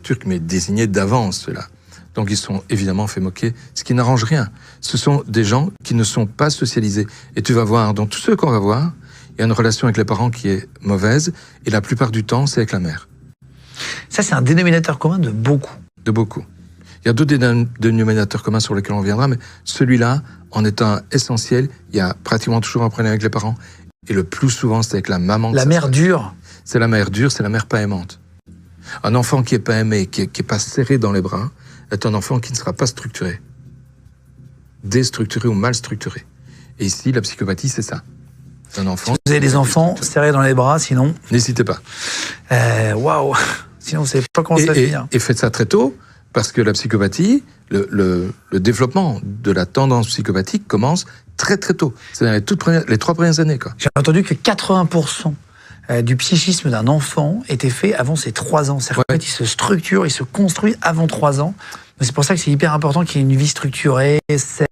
Turcs, mais désignés d'avance, ceux-là. Donc ils sont évidemment fait moquer, ce qui n'arrange rien. Ce sont des gens qui ne sont pas socialisés. Et tu vas voir, dans tous ceux qu'on va voir, il y a une relation avec les parents qui est mauvaise, et la plupart du temps, c'est avec la mère. Ça, c'est un dénominateur commun de beaucoup. De beaucoup. Il y a d'autres dénominateurs communs sur lesquels on reviendra, mais celui-là, en étant essentiel, il y a pratiquement toujours un problème avec les parents. Et le plus souvent, c'est avec la maman. La mère dure. C'est la mère dure, c'est la mère pas aimante. Un enfant qui est pas aimé, qui est pas serré dans les bras, est un enfant qui ne sera pas structuré. Déstructuré ou mal structuré. Et ici, la psychopathie, c'est ça. Un enfant. Si vous avez des enfants serrés dans les bras, sinon. N'hésitez pas. Waouh. Sinon, vous savez pas comment ça va finir. Et faites ça très tôt, parce que la psychopathie, le développement de la tendance psychopathique commence très très tôt. C'est dans les 3 premières années, quoi. J'ai entendu que 80% du psychisme d'un enfant était fait avant ses 3 ans. C'est-à-dire qu'en fait, il se structure, il se construit avant 3 ans. C'est pour ça que c'est hyper important qu'il y ait une vie structurée, saine.